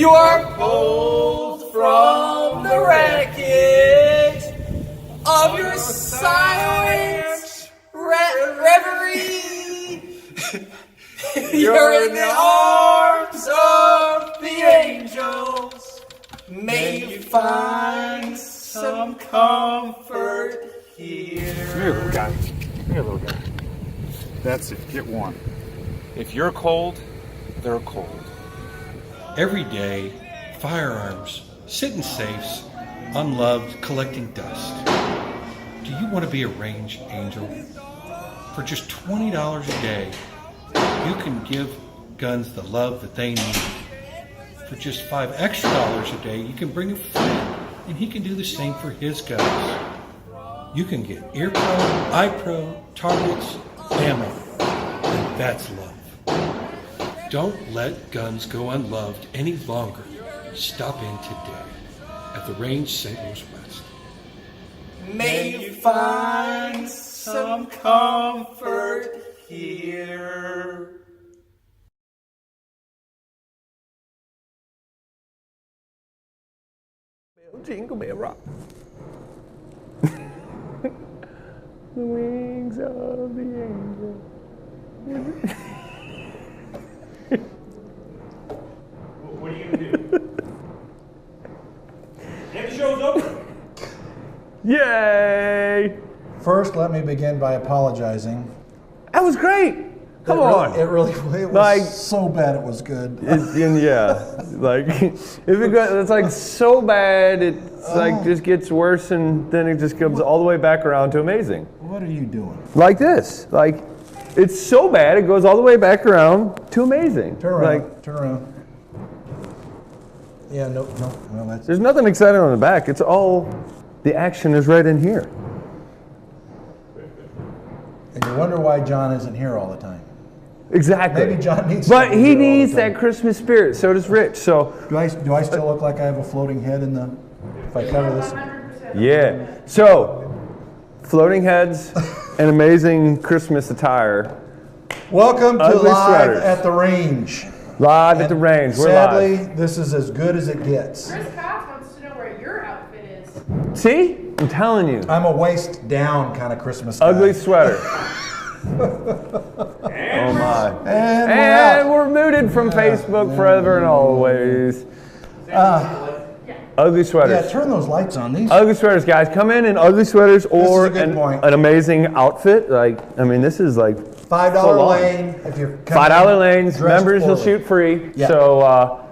You are pulled from the wreckage of your silent reverie. You're in the arms of the angels. May you find some comfort here. Come here, little guy. Come here, little guy. That's it. Get warm. If you're cold, they're cold. Every day, firearms sit in safes, unloved, collecting dust. Do you want to be a range angel? For just $20 a day, you can give guns the love that they need. For just $5 extra a day, you can bring a friend, and he can do the same for his guns. You can get ear pro, eye pro, targets, ammo, and that's love. Don't let guns go unloved any longer. Stop in today at the Range St. Louis West. May you find some comfort here. Jingle bell rock. The wings of the angel. What are you gonna do? Get the show's over. Yay! First, let me begin by apologizing. That was great. Come on. It really was Like- so bad it was good. Yeah, like if it goes, it's like so bad, it's like just gets worse, and then it just comes all the way back around to amazing. What are you doing? Like this, like it's so bad it goes all the way back around to amazing. Turn around. Like Turn around. Yeah, no. Well, that's. there's nothing exciting on the back. It's all the action is right in here. And you wonder why John isn't here all the time. Exactly. Maybe John needs. But to be he here all the needs time. that Christmas spirit. So does Rich. So Do I still look like I have a floating head in the? If I cover this. yeah. So floating heads and amazing Christmas attire. Welcome to Ugly Live Sweaters. at the Range. Live at the range. We're Sadly, live. this is as good as it gets. Chris Cox wants to know where your outfit is. See? I'm telling you. I'm a waist down kind of Christmas guy. Ugly sweater. Oh my. And And we're out. we're muted from Facebook forever and always. Ugly Yeah, sweaters. turn those lights on. These. Ugly sweaters, guys. Come in ugly sweaters or a good point. an amazing outfit. Like, I mean, this is like $5 full on. lane. If you're coming $5 lanes. dressed Members will forward. shoot free. Yeah. So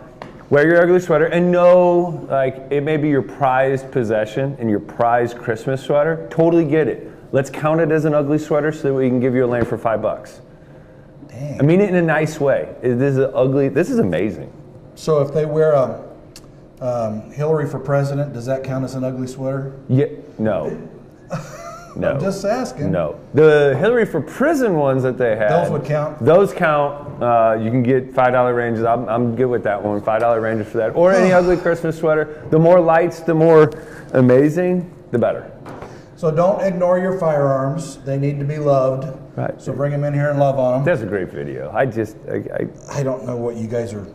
wear your ugly sweater and know, like, it may be your prized possession and your prized Christmas sweater. Totally get it. Let's count it as an ugly sweater so that we can give you a lane for $5. Dang. I mean it in a nice way. This is ugly. This is amazing. So if they wear a Hillary for president, does that count as an ugly sweater? Yeah. No. No. I'm just asking. No. The Hillary for prison ones that they had. Those would count? Those count. You can get $5 ranges. I'm good with that one. $5 ranges for that. Or any ugly Christmas sweater. The more lights, the more amazing, the better. So don't ignore your firearms. They need to be loved. Right. So bring them in here and love on them. That's a great video. I don't know what you guys are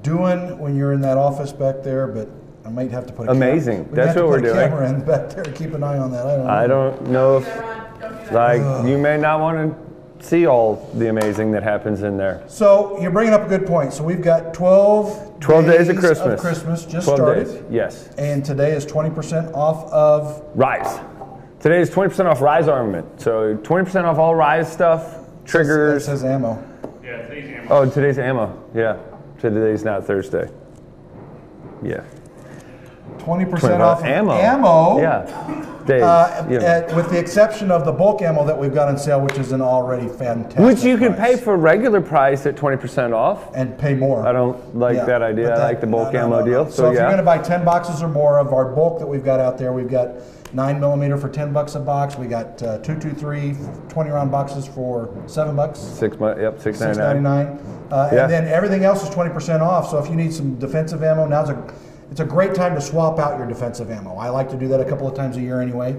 doing when you're in that office back there, but I might have to put a Amazing. Camera. That's what we're doing. Camera in back there to keep an eye on that. I don't know if, like, you may not want to see all the amazing that happens in there. So you're bringing up a good point. So we've got 12 days of Christmas. Just 12 started. days, yes. And today is 20% off of Rise. Today is 20% off Rise armament. So 20% off all Rise stuff, triggers. It says ammo. Yeah, today's ammo. Oh, today's ammo. Yeah. Today's not Thursday. Yeah. 20% off of ammo. Yeah. Days. With the exception of the bulk ammo that we've got on sale, which is an already fantastic Which you can price. pay for regular price at 20% off. And pay more. I don't like that idea. I like the bulk ammo deal. So if yeah. you're going to buy 10 boxes or more of our bulk that we've got out there, we've got 9mm for $10 a box. We got 223 20-round boxes for $7. $6.99. And then everything else is 20% off. So if you need some defensive ammo, it's a great time to swap out your defensive ammo. I like to do that a couple of times a year anyway.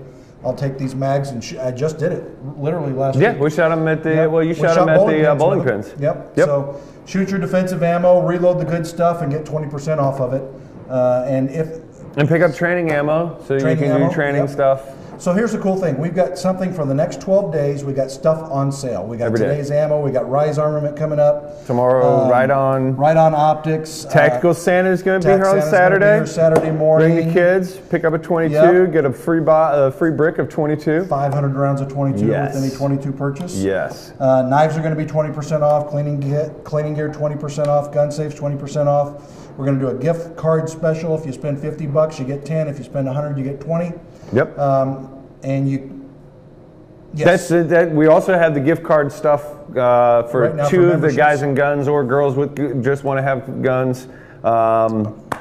I'll take these mags and I just did it literally last Yeah, week. we shot them at the. Yep. Well, you We shot them at the bowling with pins. it. Yep. So shoot your defensive ammo, reload the good stuff, and get 20% off of it. And pick up training ammo, so you Training can ammo, do training yep. stuff. So here's the cool thing. We've got something for the next 12 days. We got stuff on sale. We got Every day. today's ammo. We got Rise Armament coming up. Tomorrow, right on. Right on optics. Tactical Santa's going to be here on Santa's gonna be Saturday. here Saturday morning. Bring the kids, pick up a 22, Yep. get a free brick of 22. 500 rounds of 22 Yes. with any 22 purchase. Yes. Knives are going to be 20% off. Cleaning gear 20% off. Gun safes 20% off. We're going to do a gift card special. If you spend $50, you get 10. If you spend 100, you get 20. Yep. And you. Yes. That. We also have the gift card stuff for Right now two for of the guys memberships. and guns or girls with just want to have guns.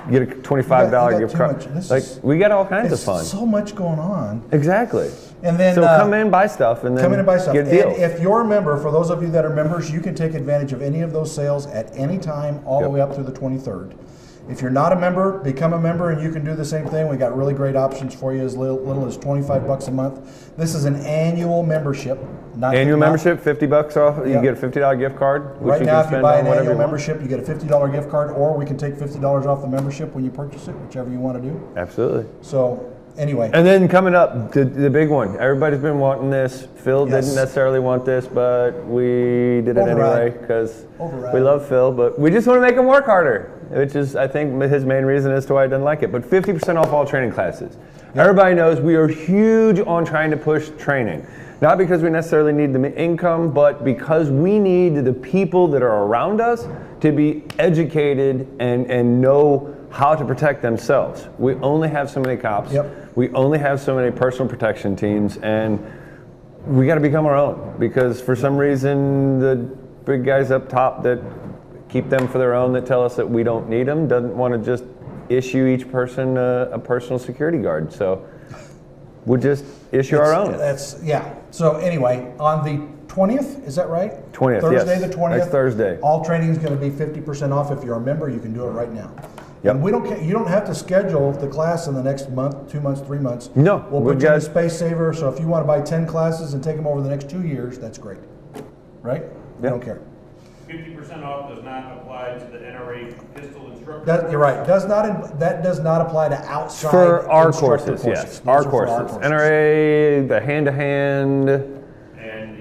Get a $25 You got gift too card. much. This Like is- we got all kinds of It's fun. so much going on. Exactly. And then So come in, buy stuff, and then come in and buy stuff. get And deals. if you're a member, for those of you that are members, you can take advantage of any of those sales at any time, all the Yep. way up through the 23rd. If you're not a member, become a member, and you can do the same thing. We got really great options for you, as little as $25 a month. This is an annual membership. Annual membership, $50 off. You Yep. get a $50 gift card. Which Right you now, can if you spend buy on an whatever annual you want. membership, you get a $50 gift card, or we can take $50 off the membership when you purchase it, whichever you want to do. Absolutely. So, anyway. And then coming up, the big one. Everybody's been wanting this. Phil Yes. didn't necessarily want this, but we did it Override. anyway because Override. we love Phil, but we just want to make him work harder, which is, I think, his main reason as to why I didn't like it. But 50% off all training classes. Everybody knows we are huge on trying to push training. Not because we necessarily need the income, but because we need the people that are around us to be educated and know how to protect themselves. We only have so many cops. Yep. We only have so many personal protection teams, and we got to become our own, because for some reason the big guys up top that keep them for their own, that tell us that we don't need them, doesn't want to just issue each person a personal security guard. So we'll just issue our own. So anyway, on the 20th, is that right? 20th, Thursday yes. the 20th. Next Thursday. All training is going to be 50% off. If you're a member, you can do it right now. Yep. And you don't have to schedule the class in the next month, 2 months, 3 months. No, We'll we've put you in a got- space saver. So if you want to buy 10 classes and take them over the next 2 years, that's great. Right? We Yep. don't care. 50% off does not apply to the NRA pistol instructor. You're right. That does not apply to outside For our instructor courses, yes. Those Our are for courses. NRA, the hand-to-hand, And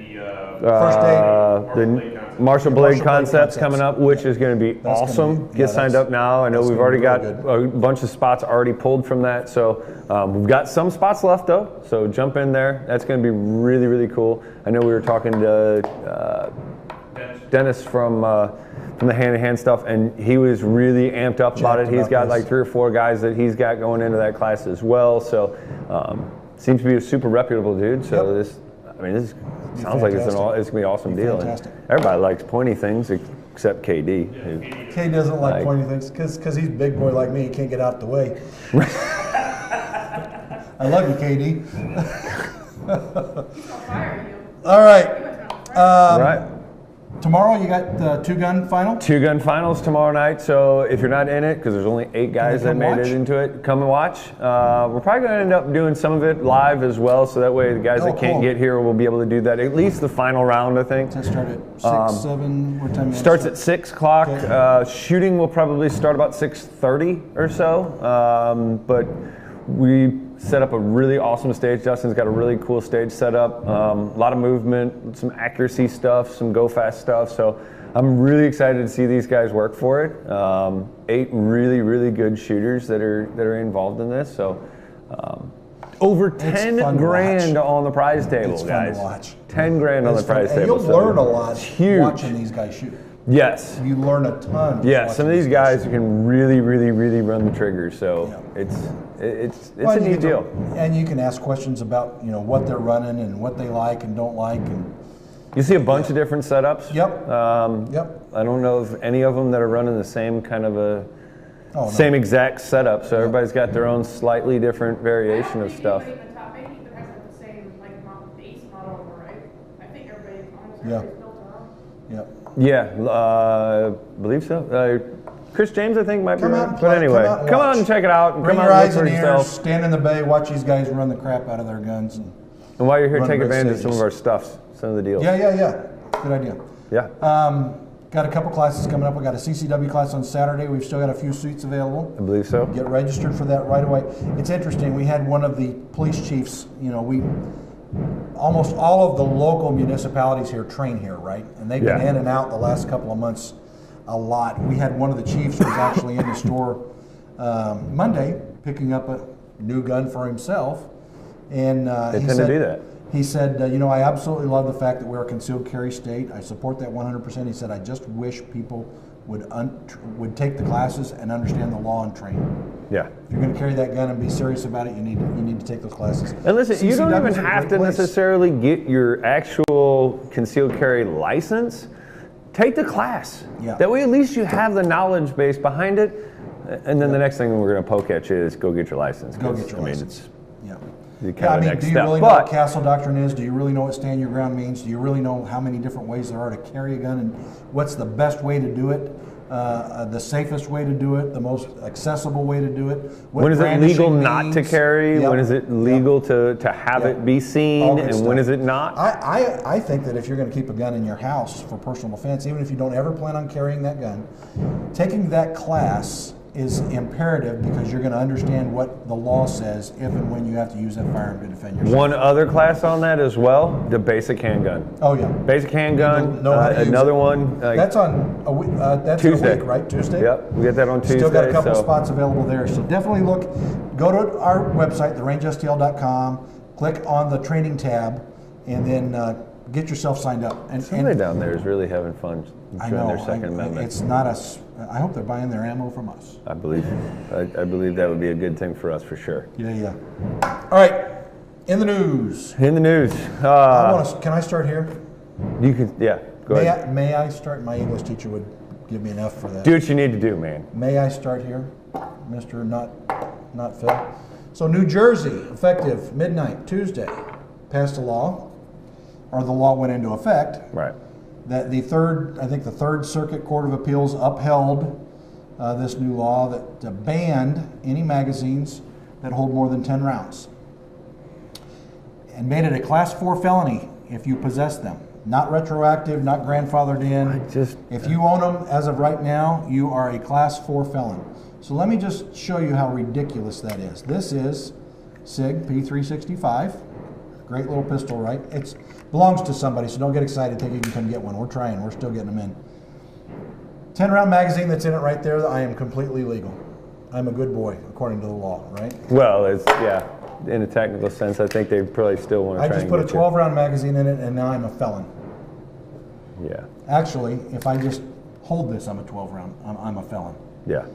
the First aid. the Marshall Blade Blade concepts concepts. coming up, which is going to be That's gonna awesome. be- Get yeah, signed that's- up now. I know that's we've gonna already be got really a bunch of spots already pulled from that. So we've got some spots left though. So jump in there. That's going to be really, really cool. I know we were talking to Dennis from the hand-to-hand stuff, and he was really amped up about it. Jacked He's about got this. like 3 or 4 guys that he's got going into that class as well. So seems to be a super reputable dude. So Yep. this sounds like it's fantastic. it's gonna be an awesome Be deal. And fantastic. everybody likes pointy things except KD. who- Kay doesn't like Like- pointy things because he's a big boy like me. He can't get out the way. I love you, KD. He's gonna fire you. All right. He was gonna fire right. Tomorrow you got the 2-gun final. 2-gun finals tomorrow night. So if you're not in it, because there's only 8 guys that come made watch? it into it, come and watch. We're probably going to end up doing some of it live as well, so that way the guys Oh, that can't cool. get here will be able to do that. At least the final round, I think. Does that start at 6, 7? What time? Starts at 6 o'clock. Okay. Shooting will probably start about 6:30 or so. But we set up a really awesome stage. Justin's got a really cool stage set up. A lot of movement, some accuracy stuff, some go fast stuff. So I'm really excited to see these guys work for it. 8 really, really good shooters that are involved in this. So over fun 10 to grand watch. on the prize table, It's fun guys. to watch. 10 grand on the It's fun. prize And table. you'll so learn a lot it's huge. watching these guys shoot. Yes. You learn a ton. just Yeah, some of watching these guys can really, really, really run the trigger. So Yeah. it's Well, a and you neat get to- deal. And you can ask questions about what they're running and what they like and don't like. And You see a bunch of different setups. Yep. Yep. I don't know of any of them that are running the same kind of Oh, no. same exact setup. So everybody's got their own slightly different I variation don't of think stuff. anybody in the top 8 even has like the same base model, right? I think everybody's Yeah. built their own. Yep. Yeah, I believe so. Chris James, I think, might Come be out right. and But play. anyway, Come out and watch. check it out. And Bring come your out and eyes look and for ears, yourself. stand in the bay, watch these guys run the crap out of their guns. And And while you're here, run take great advantage of some stages. of our stuffs, some of the deals. Yeah. Good idea. Yeah, Got a couple classes coming up. We got a CCW class on Saturday. We've still got a few seats available. I believe so. Get registered for that right away. It's interesting. We had one of the police chiefs. Almost all of the local municipalities here train here, right? And they've been Yeah. in and out the last couple of months a lot. We had one of the chiefs who was actually in the store Monday picking up a new gun for himself, and They tend to do that. He said, I absolutely love the fact that we're a concealed carry state. I support that 100%. He said, I just wish people would take the classes and understand the law and train. Yeah. If you're going to carry that gun and be serious about it, you need to take those classes. And listen, you don't CCW even is a have great to place. necessarily get your actual concealed carry license. Take the class. Yeah. That way at least you have the knowledge base behind it. And then the next thing we're going to poke at you is go get your license. Go 'cause, get your I mean, license. it's Yeah. the kind Yeah, of next do you step. really know what But castle doctrine is? Do you really know what stand your ground means? Do you really know how many different ways there are to carry a gun and what's the best way to do it? The safest way to do it, the most accessible way to do it. What when is it legal brandishing not to means. carry? Yep. When is it legal to have Yep. it be All seen? good And stuff. when is it not? I think that if you're going to keep a gun in your house for personal defense, even if you don't ever plan on carrying that gun, taking that class is imperative because you're going to understand what the law says if and when you have to use that firearm to defend yourself. One other class on that as well, the basic handgun. Oh yeah. Basic handgun, Know how to use another it. one. That's on that's Tuesday. a week, right? Tuesday. Yep, we get that on Tuesday. Still got a couple so. spots available there, so definitely go to our website, therangeSTL.com, click on the training tab, and then get yourself signed up. And Somebody down there is really having fun I enjoying know their Second Amendment. it's not us. I hope they're buying their ammo from us. I believe that would be a good thing for us for sure. Yeah. All right, in the news. In the news, Can I start here? you can, yeah, go ahead. May I start? My English teacher would give me enough for that. Do what you need to do, man. May I start here, Mr. Not Phil? So New Jersey, effective midnight Tuesday, passed a law, or the law went into effect, Right. that the Third Circuit Court of Appeals upheld this new law that banned any magazines that hold more than 10 rounds, and made it a Class 4 felony if you possess them. Not retroactive, not grandfathered in. If you own them as of right now, you are a Class 4 felon. So let me just show you how ridiculous that is. This is SIG P365. Great little pistol, right? It belongs to somebody, so don't get excited. Think you can come get one. We're trying. We're still getting them in. 10-round magazine that's in it right there. I am completely legal. I'm a good boy, according to the law, right? Well, in a technical sense, I think they probably still want to I try just and put a get you. 12-round magazine in it, and now I'm a felon. Yeah, Actually, if I just hold this, I'm a 12-round. I'm a felon. yeah.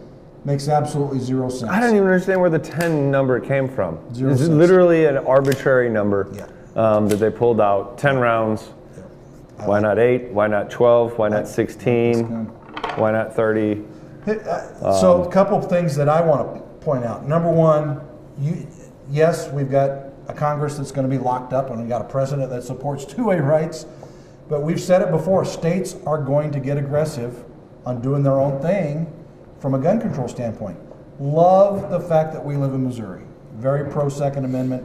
Makes absolutely zero sense. I don't even understand where the 10 number came from. Zero This is sense. literally an arbitrary number Yeah. that they pulled out. 10 rounds. Why not 8? Why not 12? Why not 16? Why not 30? So a couple of things that I want to point out. Number one, yes, we've got a Congress that's going to be locked up, and we've got a president that supports two-way rights. But we've said it before, states are going to get aggressive on doing their own thing from a gun control standpoint. Love the fact that we live in Missouri. Very pro-Second Amendment.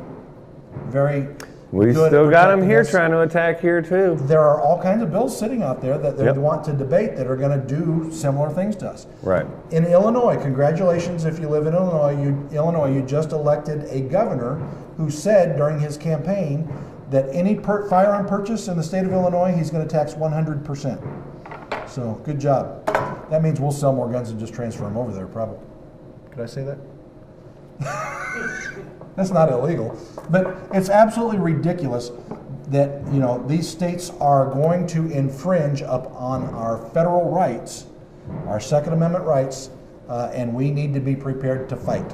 Very We good at still got them protecting here us. trying to attack here too. There are all kinds of bills sitting out there that they Yep. want to debate that are going to do similar things to us. Right. In Illinois, congratulations if you live in Illinois, you just elected a governor who said during his campaign that any firearm purchase in the state of Illinois, he's going to tax 100%. So good job. That means we'll sell more guns and just transfer them over there, probably. Could I say that? That's not illegal, but it's absolutely ridiculous that these states are going to infringe upon our federal rights, our Second Amendment rights, and we need to be prepared to fight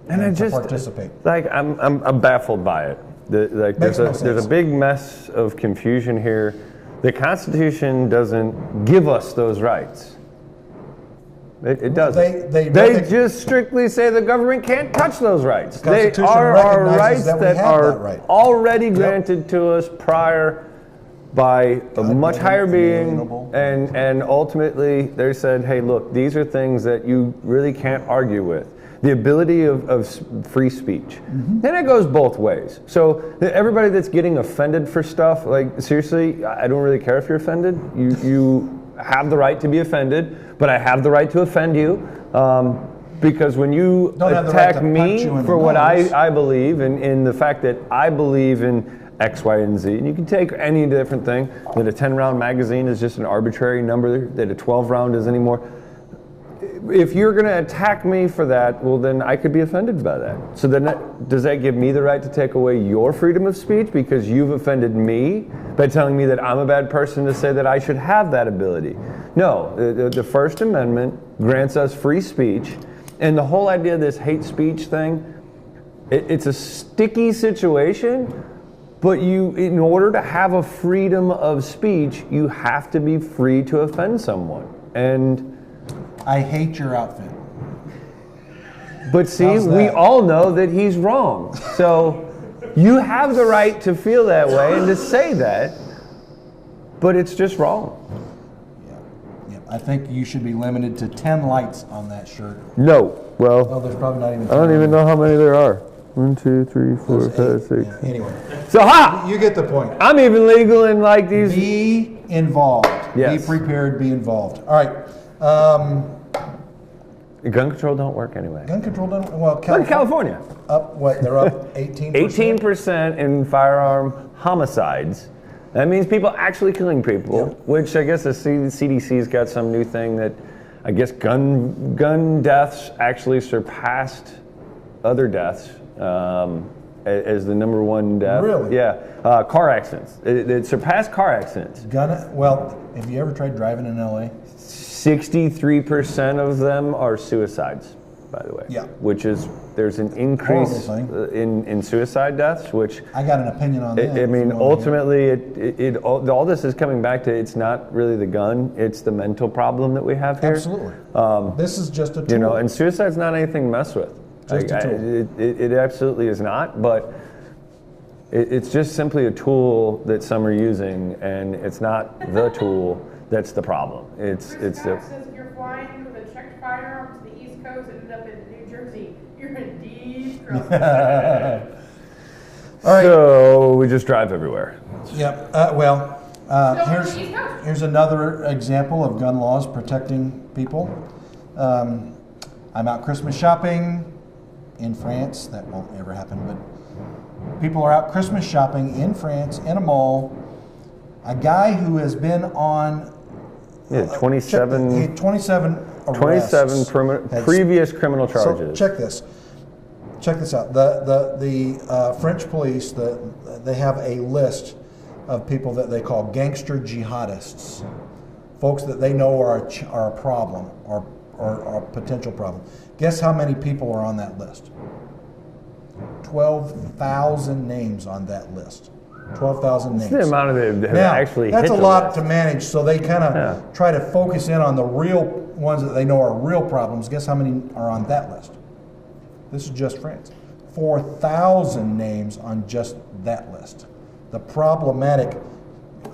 and to participate. I'm baffled by it. There's a big mess of confusion here. The Constitution doesn't give us those rights. It doesn't. They just strictly say the government can't touch those rights. The They Constitution are our recognizes rights that we that have are that right. already granted to us prior by a much given, higher being, inalienable. and ultimately they said, hey, look, these are things that you really can't argue with. The ability of free speech. And it goes both ways. So everybody that's getting offended for stuff, like seriously, I don't really care if you're offended. You have the right to be offended, but I have the right to offend you. Because when you Don't have the right attack to punch me you in the for what nose. I believe, and in the fact that I believe in X, Y, and Z, and you can take any different thing, that a 10-round magazine is just an arbitrary number, that a 12-round is anymore. If you're going to attack me for that, well, then I could be offended by that. So then, does that give me the right to take away your freedom of speech because you've offended me by telling me that I'm a bad person to say that I should have that ability? No, the First Amendment grants us free speech, and the whole idea of this hate speech thing, it's a sticky situation, but in order to have a freedom of speech, you have to be free to offend someone. And I hate your outfit. but see, How's we that? all know that he's wrong. So you have the right to feel that way and to say that, but it's just wrong. Yeah, I think you should be limited to 10 lights on that shirt. No. Oh, Well, there's probably not even. I don't even know how many there are. 1, 2, 3, 4, There's 5, 8. 6. Yeah, anyway, So ha! you get the point. I'm even legal in like these. Be involved. Yes. Be prepared. Be involved. All right. Gun control don't work anyway. Gun control doesn't. Well, Look at California. Up what? They're up 18%. 18% in firearm homicides. That means people actually killing people, which I guess the CDC's got some new thing that I guess gun deaths actually surpassed other deaths as the number one death. Really? Yeah. Car accidents. It surpassed car accidents. Well, have you ever tried driving in LA? 63% of them are suicides, by the way. Yeah. Which is, there's an increase Horrible in suicide deaths, which I got an opinion on that. I if mean, you wanna hear. ultimately, all this is coming back to, it's not really the gun, it's the mental problem that we have here. Absolutely. This is just a tool. You know, and suicide's not anything to mess with. Just a tool. It absolutely is not, but it's just simply a tool that some are using, and it's not the tool that's the problem. It's Chris the. Scott says if you're flying with a checked firearm to the East Coast and end up in New Jersey, you're in deep trouble. All right. So we just drive everywhere. Yep. Don't leave Coast. Here's another example of gun laws protecting people. I'm out Christmas shopping in France. That won't ever happen, but people are out Christmas shopping in France in a mall. A guy who has been on 27 arrests. previous criminal So charges. check this. Check this out. The French police, they have a list of people that they call gangster jihadists, folks that they know are a problem or a potential problem. Guess how many people are on that list? 12,000 names on that list. 12,000 names. The amount of it that Now, actually that's hit a the lot list. to manage, so they kind of try to focus in on the real ones that they know are real problems. Guess how many are on that list? This is just France. 4,000 names on just that list. The problematic,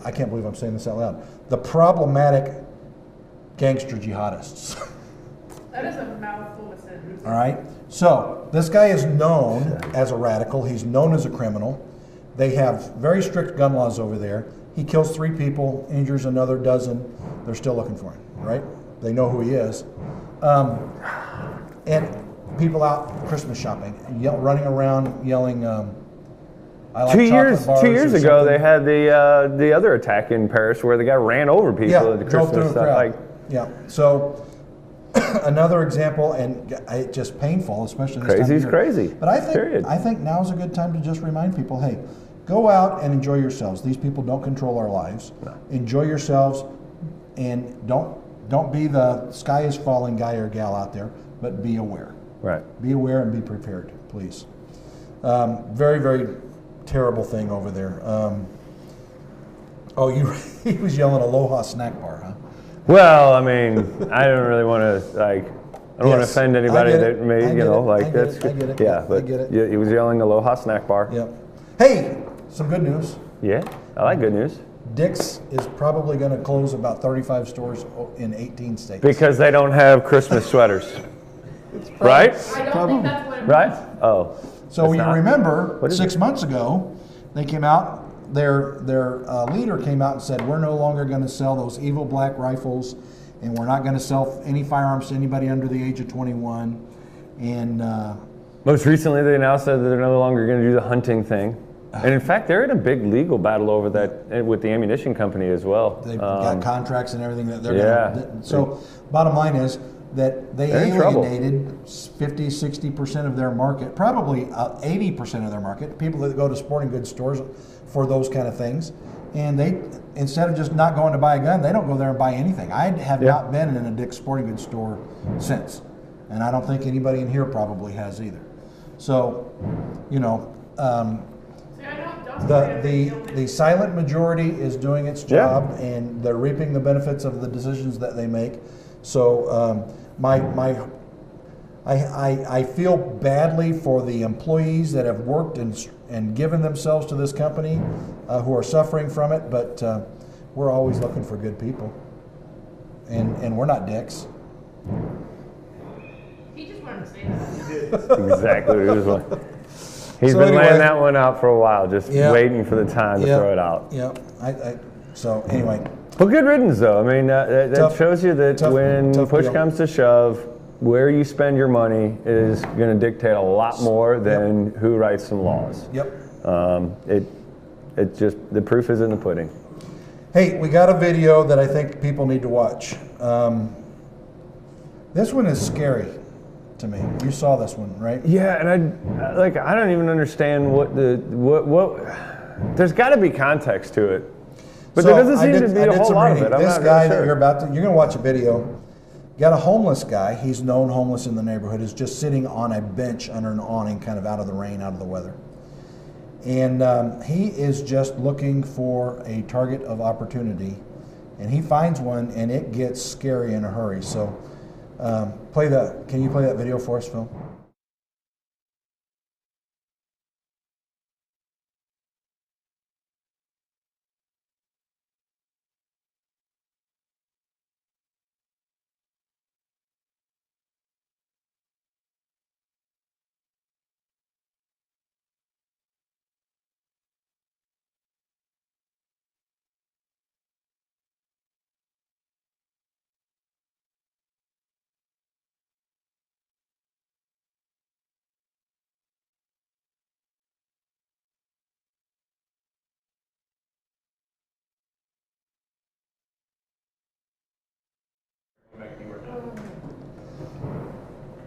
I can't believe I'm saying this out loud, the problematic gangster jihadists. That is a mouthful of sentence. All right? So, this guy is known as a radical. He's known as a criminal. They have very strict gun laws over there. He kills 3 people, injures another dozen. They're still looking for him, right? They know who he is. And people out Christmas shopping, running around yelling, I like chocolate bars 2 years or ago, something. they had the other attack in Paris where the guy ran over people at the drove through Christmas a stuff. crowd. Like, Yeah, so another example, and it's just painful, especially this time of Crazy's year. crazy, But I period. think now's a good time to just remind people, hey, go out and enjoy yourselves. These people don't control our lives. No. Enjoy yourselves, and don't be the sky is falling guy or gal out there, but be aware. right. Be aware and be prepared, please. Very, very terrible thing over there. He was yelling aloha snack bar, huh? Well, I mean, I don't really want to I don't want to Yes, offend anybody I get it. that may, I you get know, it. like I get that's it. I get it. yeah, I but get it. yeah, he was yelling aloha snack bar. Yep. Hey, some good news. Yeah, I like good news. Dick's is probably going to close about 35 stores in 18 states. Because they don't have Christmas sweaters. Right? I don't think that's what it Right? means. Oh. So you not. remember, What is 6 months ago, they came out. Their leader came out and said, "We're no longer going to sell those evil black rifles, and we're not going to sell any firearms to anybody under the age of 21." And Most recently, they announced that they're no longer going to do the hunting thing. And in fact, they're in a big legal battle over that with the ammunition company as well. they've got contracts and everything that they're yeah. going to. So, bottom line is that they They're in trouble. alienated 50, 60% of their market, probably 80% of their market, people that go to sporting goods stores for those kind of things. And they, instead of just not going to buy a gun, they don't go there and buy anything. I have not been in a Dick's Sporting Goods store since. And I don't think anybody in here probably has either. So, you know, See, I know Dustin the silent majority is doing its job, and they're reaping the benefits of the decisions that they make. So I feel badly for the employees that have worked and given themselves to this company who are suffering from it, but we're always looking for good people, and we're not dicks. He just wanted to say that. Exactly. What he was like. He's So been anyway, laying that one out for a while, just waiting for the time to throw it out. Yeah. So anyway. Well, good riddance, though. I mean, that Tough- shows you that when tough push deal. comes to shove, where you spend your money is going to dictate a lot more than who writes some laws. Yep. It just, the proof is in the pudding. Hey, we got a video that I think people need to watch. This one is scary to me. You saw this one, right? Yeah, and I don't even understand what there's got to be context to it. But So there doesn't seem to be I a did whole some lot of reading. it. I'm This not really guy sure. that you're going to watch a video, got a homeless guy. He's known homeless in the neighborhood. Is just sitting on a bench under an awning, kind of out of the rain, out of the weather. And he is just looking for a target of opportunity. And he finds one, and it gets scary in a hurry. So can you play that video for us, Phil?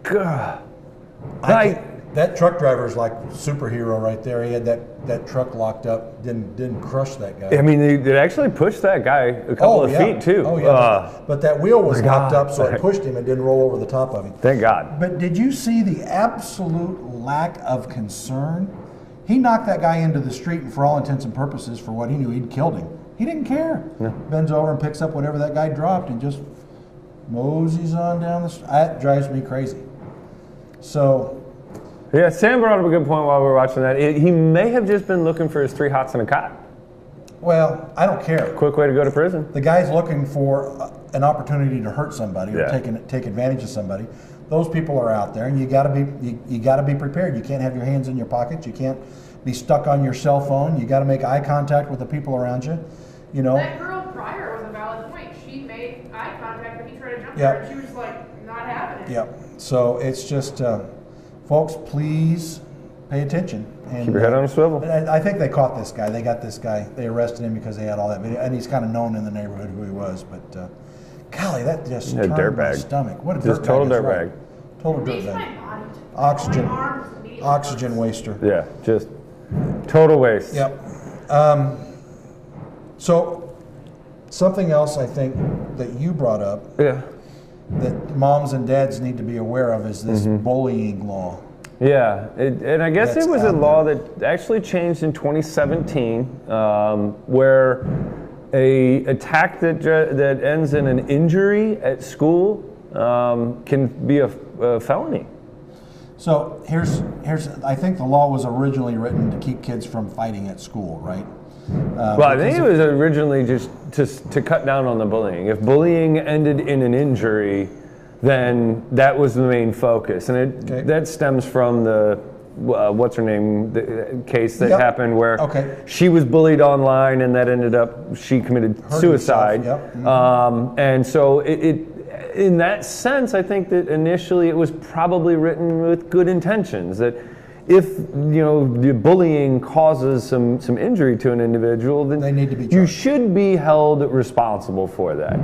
God. That truck driver's like superhero right there. He had that truck locked up, didn't crush that guy. I mean, they actually pushed that guy a couple of feet too. Oh yeah, but that wheel was locked God. up, so it pushed him and didn't roll over the top of him. Thank God. But did you see the absolute lack of concern? He knocked that guy into the street, and for all intents and purposes, for what he knew, he'd killed him. He didn't care. No. Bends over and picks up whatever that guy dropped and just moseys on down the street. That drives me crazy. So, Yeah, Sam brought up a good point while we were watching that. He may have just been looking for his 3 hots and a cot. well, I don't care. Quick way to go to prison. The guy's looking for an opportunity to hurt somebody or take advantage of somebody. Those people are out there, and you got to be prepared. You can't have your hands in your pockets. You can't be stuck on your cell phone. You got to make eye contact with the people around you. You know. That girl prior was a valid point. She made eye contact, but he tried to jump Yep. her, and she was like not having it. Yep. So it's just, folks, please pay attention. And, Keep your head on a swivel. I think they caught this guy. They got this guy. They arrested him because they had all that video, and he's kind of known in the neighborhood who he was. But golly, that just Yeah, turned my dirtbag. stomach. What a Just dirtbag total is dirtbag. right. Total Makes my dirtbag. body Oxygen. my arms immediately Oxygen hurt. waster. Yeah, just total waste. Yep. So something else I think that you brought up Yeah. that moms and dads need to be aware of is this bullying law. Yeah, and I guess That's it was a out law that actually changed in 2017, where a attack that ends in an injury at school can be a felony. So here's I think the law was originally written to keep kids from fighting at school, right? Well, I think it was originally just to cut down on the bullying. If bullying ended in an injury, then that was the main focus, and that stems from the what's her name, the case that happened where she was bullied online, and that ended up she committed suicide. And so it in that sense, I think that initially it was probably written with good intentions. That if the bullying causes some injury to an individual, then they need to be charged. You should be held responsible for that.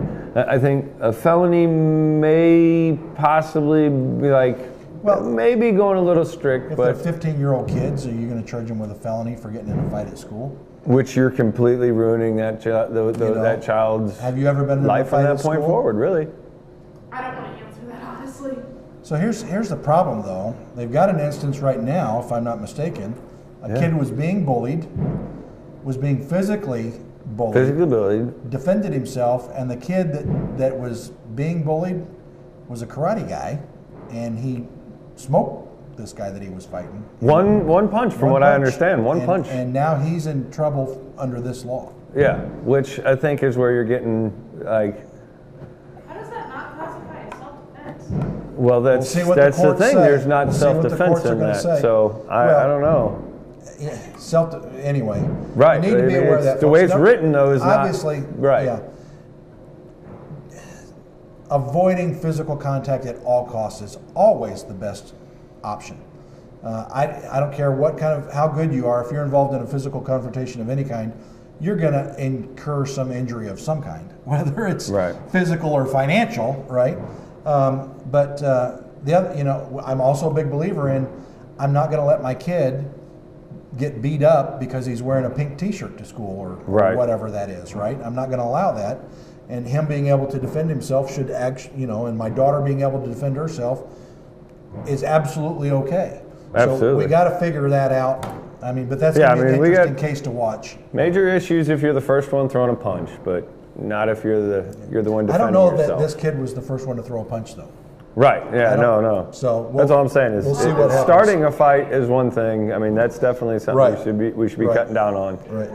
I think a felony may possibly be maybe going a little strict. If but they're 15-year-old kids, are you going to charge them with a felony for getting in a fight at school? Which you're completely ruining that that child's have you ever been in life a fight from that point school? forward, really. I don't want to answer that honestly. So here's the problem, though. They've got an instance right now, if I'm not mistaken. A kid was being bullied, was being physically bullied, defended himself, and the kid that was being bullied was a karate guy, and he smoked this guy that he was fighting. One punch, from what I understand, one punch. And now he's in trouble under this law. Yeah, which I think is where you're getting How does that not classify as self-defense? Well, that's the thing. There's not self-defense in that, so I don't know. Anyway, right. You need to be aware of that. The way it's written, though, is obviously not right. Yeah. Avoiding physical contact at all costs is always the best option. I don't care how good you are. If you're involved in a physical confrontation of any kind, you're going to incur some injury of some kind, whether it's physical or financial, right? But the other, I'm also a big believer in I'm not going to let my kid get beat up because he's wearing a pink T-shirt to school or whatever that is, right? I'm not going to allow that. And him being able to defend himself should actually, and my daughter being able to defend herself is absolutely okay. Absolutely. So we got to figure that out. I mean, but that's going to be an interesting case to watch. Major issues if you're the first one throwing a punch, but not if you're the one defending yourself. I don't know that this kid was the first one to throw a punch, though. Right. Yeah. No. So that's all I'm saying is we'll see what happens. Starting a fight is one thing. I mean, that's definitely something we should be cutting down on. Right.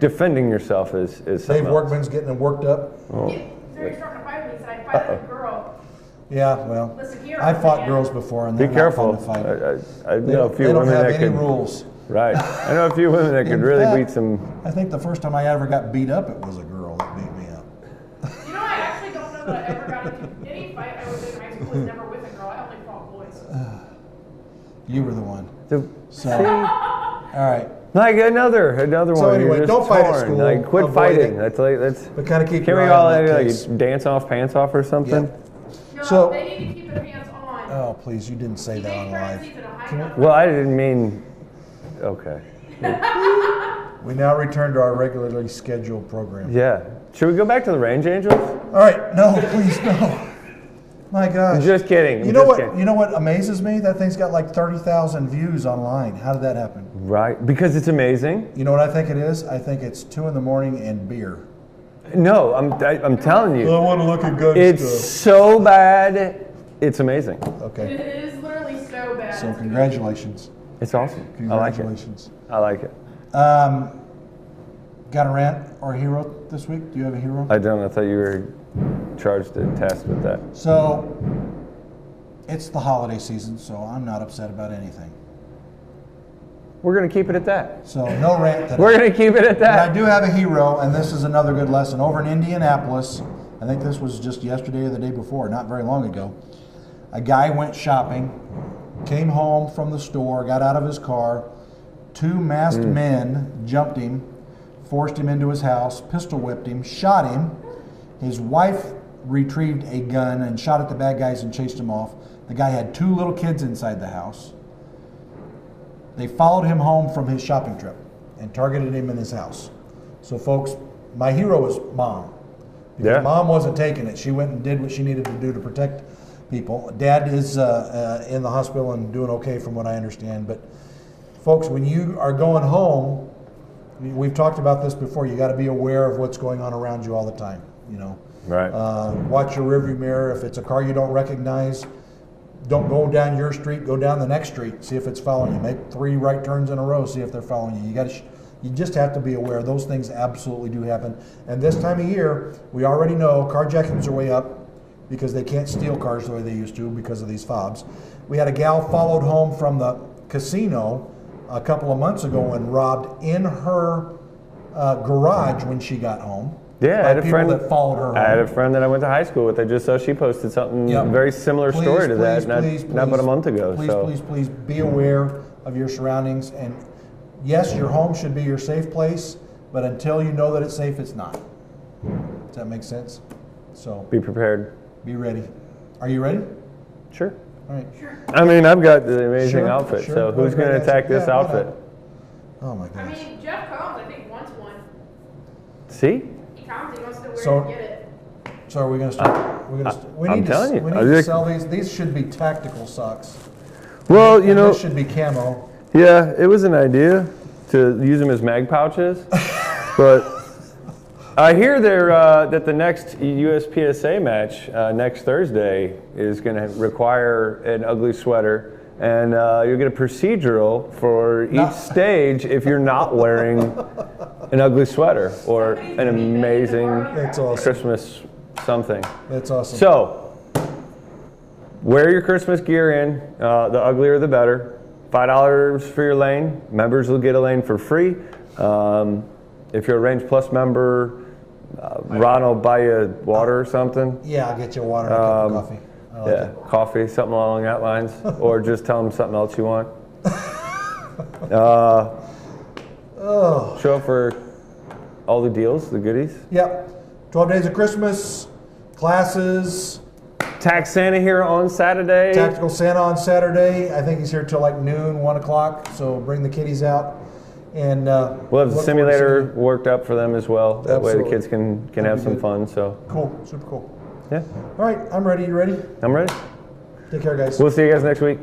Defending yourself is something Dave Workman's getting worked up. Oh. Yeah, so you're starting to fight with me. He said, I fight with a girl. Yeah, well, Listen here, I fought girls before, and be they're careful. not fun to fight. I know a few they don't women have that any could, rules. Right. I know a few women that could really beat some. I think the first time I ever got beat up, it was a girl that beat me up. You know, I actually don't know that I ever got into any fight I was in high school was never with a girl. I only fought boys. You were the one. So, all right. Like another one. So anyway, You're just don't fight at torn. school. Like quit fighting. That's But kind of keep Can your we eye all on that case. dance off pants off or something? Yeah. No, So- they need to keep their pants on. Oh, please, you didn't say that on live. Well, I didn't mean. Okay. We now return to our regularly scheduled program. Yeah. Should we go back to the Range Angels? All right, no, please, no. My gosh. I'm just kidding. You know what amazes me? That thing's got like 30,000 views online. How did that happen? Right, because it's amazing. You know what I think it is? I think it's 2 a.m. and beer. No, I'm telling you. I want to look at good It's so bad, it's amazing. Okay. It is literally so bad. So congratulations. It's awesome. I like it. Congratulations. I like it. Got a rant or a hero this week? Do you have a hero? I don't. I thought you were charged and tasked with that. So, it's the holiday season, so I'm not upset about anything. We're going to keep it at that. So, no rant today. We're going to keep it at But I that. do have a hero, and this is another good lesson. Over in Indianapolis, I think this was just yesterday or the day before, not very long ago, a guy went shopping, came home from the store, got out of his car, 2 masked men jumped him, forced him into his house, pistol whipped him, shot him. His wife retrieved a gun and shot at the bad guys and chased him off. The guy had 2 little kids inside the house. They followed him home from his shopping trip and targeted him in his house. So folks, my hero is mom. Because mom wasn't taking it. She went and did what she needed to do to protect people. Dad is in the hospital and doing okay from what I understand. But folks, when you are going home, we've talked about this before, you got to be aware of what's going on around you all the time. Right. Watch your rearview mirror. If it's a car you don't recognize, don't go down your street, go down the next street, see if it's following you. Make 3 right turns in a row, see if they're following you. You just have to be aware. Those things absolutely do happen. And this time of year, we already know carjackings are way up because they can't steal cars the way they used to because of these fobs. We had a gal followed home from the casino a couple of months ago and robbed in her garage when she got home. Yeah, I had a friend that followed her home. I had a friend that I went to high school with. I just saw she posted something very similar story to that, not but a month ago. Please be aware of your surroundings. And yes, your home should be your safe place, but until you know that it's safe, it's not. Does that make sense? So be prepared. Be ready. Are you ready? Sure. All right. I mean, I've got the amazing outfit, sure. so who's going to attack this outfit? Oh my I gosh. mean, Jeff Combs, I think, wants one. See? He comes, he wants to wear So- it and get it. So are we going to start? We I'm need telling to, you. we need to sell these. These should be tactical socks. Well, And this should be camo. yeah, it was an idea to use them as mag pouches, but I hear that the next USPSA match next Thursday is going to require an ugly sweater, and you'll get a procedural for each stage if you're not wearing an ugly sweater or an amazing That's awesome. Christmas something. That's awesome. So, wear your Christmas gear in. The uglier the better. $5 for your lane. Members will get a lane for free. If you're a Range Plus member, Ron will buy you water or something. Yeah, I'll get you a water and a cup of coffee. I like it. Coffee, something along that lines. Or just tell them something else you want. Show up for all the deals, the goodies. Yep. 12 days of Christmas, classes, Tax Santa here on Saturday. Tactical Santa on Saturday. I think he's here till like noon, 1 o'clock. So bring the kiddies out. And We'll have the look forward to simulator seeing you. worked up for them as well. That way the Absolutely. kids can That'd have be some good. fun. So Cool, super cool. yeah, All right, I'm ready. You ready? I'm ready. Take care, guys. We'll see you guys next week.